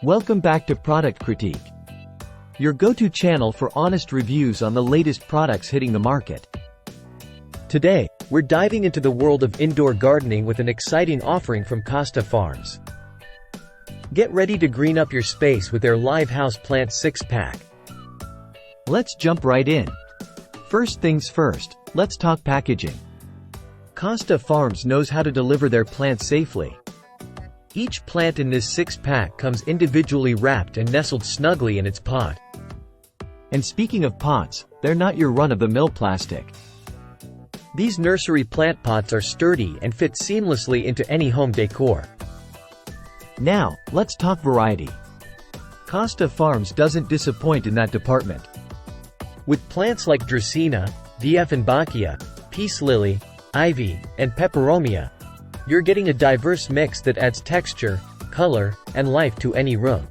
Welcome back to Product Critique, your go-to channel for honest reviews on the latest products hitting the market. Today, we're diving into the world of indoor gardening with an exciting offering from Costa Farms. Get ready to green up your space with their live houseplant 6-pack. Let's jump right in. First things first, let's talk packaging. Costa Farms knows how to deliver their plants safely. Each plant in this 6-pack comes individually wrapped and nestled snugly in its pot. And speaking of pots, they're not your run-of-the-mill plastic. These nursery plant pots are sturdy and fit seamlessly into any home decor. Now, let's talk variety. Costa Farms doesn't disappoint in that department. With plants like Dracaena, Dieffenbachia, peace lily, ivy, and peperomia, you're getting a diverse mix that adds texture, color, and life to any room.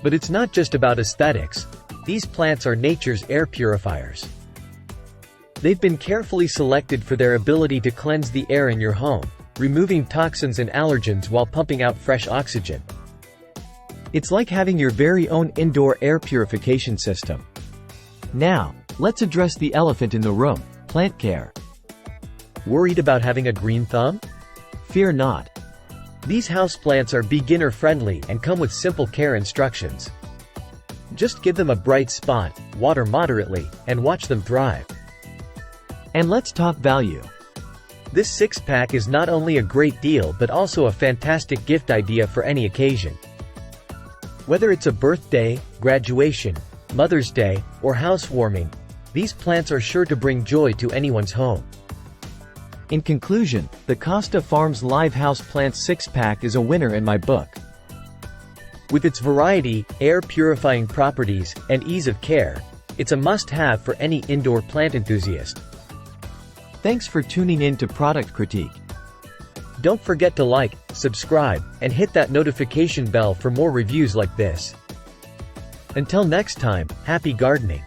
But it's not just about aesthetics. These plants are nature's air purifiers. They've been carefully selected for their ability to cleanse the air in your home, removing toxins and allergens while pumping out fresh oxygen. It's like having your very own indoor air purification system. Now, let's address the elephant in the room: plant care. Worried about having a green thumb? Fear not. These houseplants are beginner-friendly and come with simple care instructions. Just give them a bright spot, water moderately, and watch them thrive. And let's talk value. This 6-pack is not only a great deal but also a fantastic gift idea for any occasion. Whether it's a birthday, graduation, Mother's Day, or housewarming, these plants are sure to bring joy to anyone's home. In conclusion, the Costa Farms Live Houseplants 6-pack is a winner in my book. With its variety, air-purifying properties, and ease of care, it's a must-have for any indoor plant enthusiast. Thanks for tuning in to Product Critique. Don't forget to like, subscribe, and hit that notification bell for more reviews like this. Until next time, happy gardening!